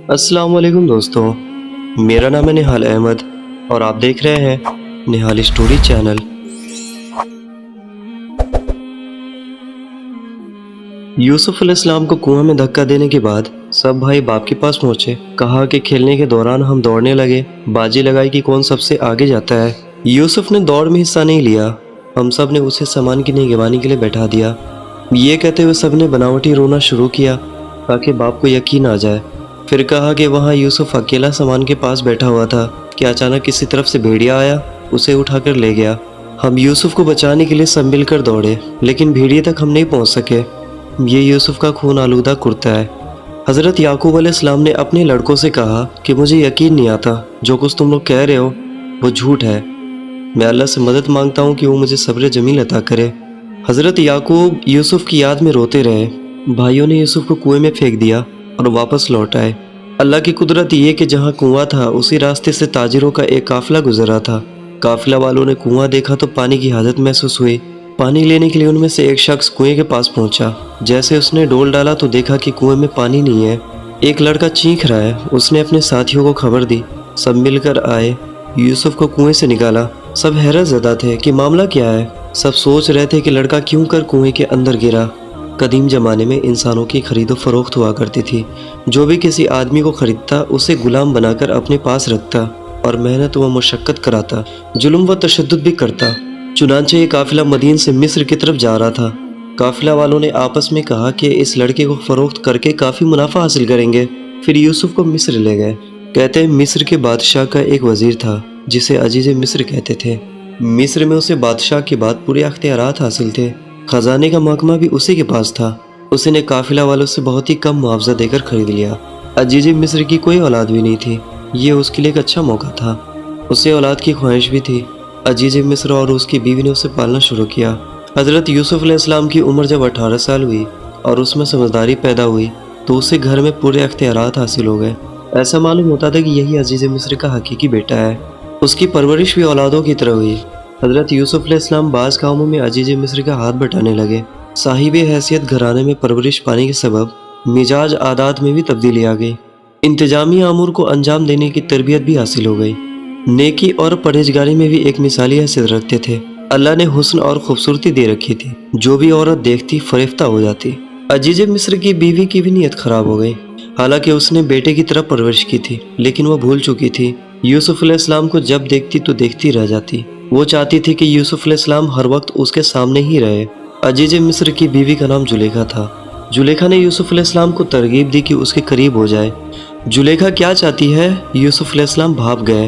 السلام علیکم دوستو، میرا نام ہے نہال احمد اور آپ دیکھ رہے ہیں نہال اسٹوری چینل۔ یوسف علیہ السلام کو کنویں میں دھکا دینے کے بعد سب بھائی باپ کے پاس پہنچے۔ کہا کہ کھیلنے کے دوران ہم دوڑنے لگے، بازی لگائی کہ کون سب سے آگے جاتا ہے۔ یوسف نے دوڑ میں حصہ نہیں لیا، ہم سب نے اسے سامان کی نگہبانی کے لیے بیٹھا دیا۔ یہ کہتے ہوئے سب نے بناوٹی رونا شروع کیا تاکہ باپ کو یقین آ جائے۔ پھر کہا کہ وہاں یوسف اکیلا سامان کے پاس بیٹھا ہوا تھا کہ اچانک کسی طرف سے بھیڑیا آیا، اسے اٹھا کر لے گیا۔ ہم یوسف کو بچانے کے لیے سب مل کر دوڑے، لیکن بھیڑیے تک ہم نہیں پہنچ سکے۔ یہ یوسف کا خون آلودہ کرتا ہے۔ حضرت یعقوب علیہ السلام نے اپنے لڑکوں سے کہا کہ مجھے یقین نہیں آتا، جو کچھ تم لوگ کہہ رہے ہو وہ جھوٹ ہے۔ میں اللہ سے مدد مانگتا ہوں کہ وہ مجھے صبر جمیل عطا کرے۔ حضرت یعقوب یوسف کی یاد میں روتے رہے۔ بھائیوں نے یوسف کو کنویں میں پھینک دیا اور واپس لوٹ آئے۔ اللہ کی قدرت یہ کہ جہاں کنواں تھا اسی راستے سے تاجروں کا ایک قافلہ گزرا تھا۔ قافلہ والوں نے کنواں دیکھا تو پانی کی حاجت محسوس ہوئی۔ پانی لینے کے لیے ان میں سے ایک شخص کنویں کے پاس پہنچا۔ جیسے اس نے ڈول ڈالا تو دیکھا کہ کنویں میں پانی نہیں ہے۔ ایک لڑکا چیخ رہا ہے۔ اس نے اپنے ساتھیوں کو خبر دی، سب مل کر آئے، یوسف کو کنویں سے نکالا۔ سب حیرت زدہ تھے کہ معاملہ کیا ہے۔ سب سوچ رہے تھے کہ لڑکا کیوں کر کنویں کے اندر گرا۔ قدیم زمانے میں انسانوں کی خرید و فروخت ہوا کرتی تھی۔ جو بھی کسی آدمی کو خریدتا اسے غلام بنا کر اپنے پاس رکھتا اور محنت و مشقت کراتا، ظلم و تشدد بھی کرتا۔ چنانچہ یہ قافلہ مدین سے مصر کی طرف جا رہا تھا۔ قافلہ والوں نے آپس میں کہا کہ اس لڑکے کو فروخت کر کے کافی منافع حاصل کریں گے۔ پھر یوسف کو مصر لے گئے۔ کہتے ہیں مصر کے بادشاہ کا ایک وزیر تھا جسے عزیز مصر کہتے تھے۔ مصر میں اسے بادشاہ کے بعد پورے اختیارات حاصل تھے۔ خزانے کا محکمہ بھی اسی کے پاس تھا۔ اس نے قافلہ والوں سے بہت ہی کم معاوضہ دے کر خرید لیا۔ عزیز مصر کی کوئی اولاد بھی نہیں تھی۔ یہ اس کے لیے ایک اچھا موقع تھا۔ اسے اولاد کی خواہش بھی تھی۔ عزیز مصر اور اس کی بیوی نے اسے پالنا شروع کیا۔ حضرت یوسف علیہ السلام کی عمر جب 18 سال ہوئی اور اس میں سمجھداری پیدا ہوئی تو اسے گھر میں پورے اختیارات حاصل ہو گئے۔ ایسا معلوم ہوتا تھا کہ یہی عزیز مصر کا حقیقی بیٹا ہے۔ اس کی پرورش بھی اولادوں کی طرح ہوئی۔ حضرت یوسف علیہ السلام بعض کاموں میں عزیز مصر کا ہاتھ بٹانے لگے۔ صاحب حیثیت گھرانے میں پرورش پانے کے سبب مزاج عادات میں بھی تبدیلی آ گئی۔ انتظامی امور کو انجام دینے کی تربیت بھی حاصل ہو گئی۔ نیکی اور پرہیزگاری میں بھی ایک مثالی حیثیت رکھتے تھے۔ اللہ نے حسن اور خوبصورتی دے رکھی تھی، جو بھی عورت دیکھتی فریفتہ ہو جاتی۔ عزیز مصر کی بیوی کی بھی نیت خراب ہو گئی۔ حالانکہ اس نے بیٹے کی طرح پرورش کی تھی، لیکن وہ بھول چکی تھی۔ یوسف علیہ السلام کو جب دیکھتی تو دیکھتی رہ جاتی۔ وہ چاہتی تھی کہ یوسف علیہ السلام ہر وقت اس کے سامنے ہی رہے۔ عزیز مصر کی بیوی کا نام زلیخا تھا۔ زلیخا نے یوسف علیہ السلام کو ترغیب دی کہ اس کے قریب ہو جائے۔ زلیخا کیا چاہتی ہے؟ یوسف علیہ السلام بھاگ گئے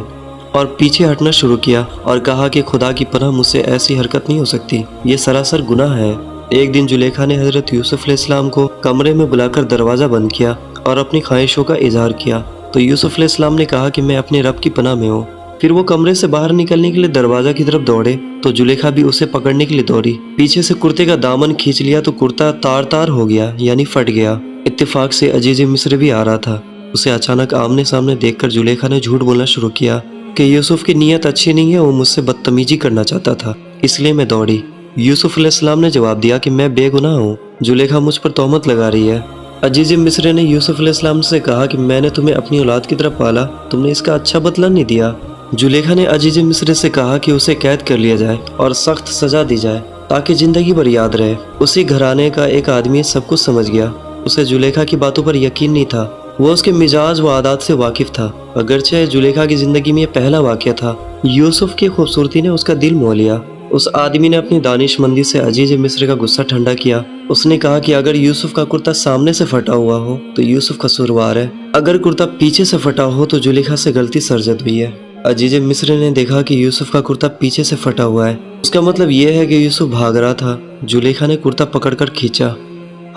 اور پیچھے ہٹنا شروع کیا اور کہا کہ خدا کی پناہ مجھ سے ایسی حرکت نہیں ہو سکتی، یہ سراسر گناہ ہے۔ ایک دن زلیخا نے حضرت یوسف علیہ السلام کو کمرے میں بلا کر دروازہ بند کیا اور اپنی خواہشوں کا اظہار کیا تو یوسف علیہ السلام نے کہا کہ میں اپنے رب کی پناہ میں ہوں۔ پھر وہ کمرے سے باہر نکلنے کے لیے دروازہ کی طرف دوڑے تو زلیخا بھی اسے پکڑنے کے لیے دوڑی۔ پیچھے سے کرتے کا دامن کھینچ لیا تو کرتا تار تار ہو گیا، یعنی پھٹ گیا۔ اتفاق سے عزیز مصر بھی آ رہا تھا۔ اسے اچانک آمنے سامنے دیکھ کر زلیخا نے جھوٹ بولنا شروع کیا کہ یوسف کی نیت اچھی نہیں ہے، وہ مجھ سے بدتمیزی کرنا چاہتا تھا، اس لیے میں دوڑی۔ یوسف علیہ السلام نے جواب دیا کہ میں بے گناہ ہوں، زلیخا مجھ پر تہمت لگا رہی ہے۔ عزیز مصر نے یوسف علیہ السلام سے کہا کہ میں نے تمہیں اپنی اولاد کی طرف پالا، تم نے اس کا اچھا بدلہ نہیں دیا۔ زلیخا نے عزیز مصر سے کہا کہ اسے قید کر لیا جائے اور سخت سزا دی جائے تاکہ زندگی بھر یاد رہے۔ اسی گھرانے کا ایک آدمی سب کچھ سمجھ گیا۔ اسے زلیخا کی باتوں پر یقین نہیں تھا۔ وہ اس کے مزاج و عادات سے واقف تھا۔ اگرچہ زلیخا کی زندگی میں یہ پہلا واقعہ تھا، یوسف کی خوبصورتی نے اس کا دل موہ لیا۔ اس آدمی نے اپنی دانش مندی سے عزیز مصر کا غصہ ٹھنڈا کیا۔ اس نے کہا کہ اگر یوسف کا کرتا سامنے سے پھٹا ہوا ہو تو یوسف قصوروار ہے، اگر کرتا پیچھے سے پھٹا ہو تو زلیخا سے غلطی سرزد ہوئی ہے۔ عزیز مصر نے دیکھا کہ یوسف کا کرتا پیچھے سے پھٹا ہوا ہے، اس کا مطلب یہ ہے کہ یوسف بھاگ رہا تھا۔ زلیخا نے کرتا پکڑ کر کھینچا۔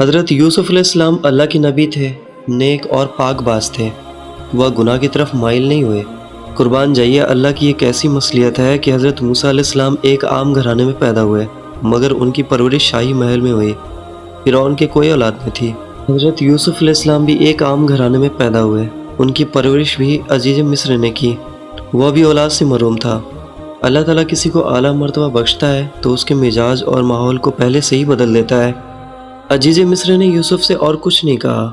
حضرت یوسف علیہ السلام اللہ کے نبی تھے، نیک اور پاک باز تھے۔ وہ گناہ کی طرف مائل نہیں ہوئے۔ قربان جائیے، اللہ کی ایک ایسی مصلیحت ہے کہ حضرت موسیٰ علیہ السلام ایک عام گھرانے میں پیدا ہوئے، مگر ان کی پرورش شاہی محل میں ہوئی۔ فرعون کے کوئی اولاد نہیں تھی۔ حضرت یوسف علیہ السلام بھی ایک عام گھرانے میں پیدا ہوئے، ان کی پرورش بھی عزیز مصر نے کی۔ وہ بھی اولاد سے محروم تھا۔ اللہ تعالیٰ کسی کو اعلیٰ مرتبہ بخشتا ہے تو اس کے مزاج اور ماحول کو پہلے سے ہی بدل دیتا ہے۔ عزیز مصر نے یوسف سے اور کچھ نہیں کہا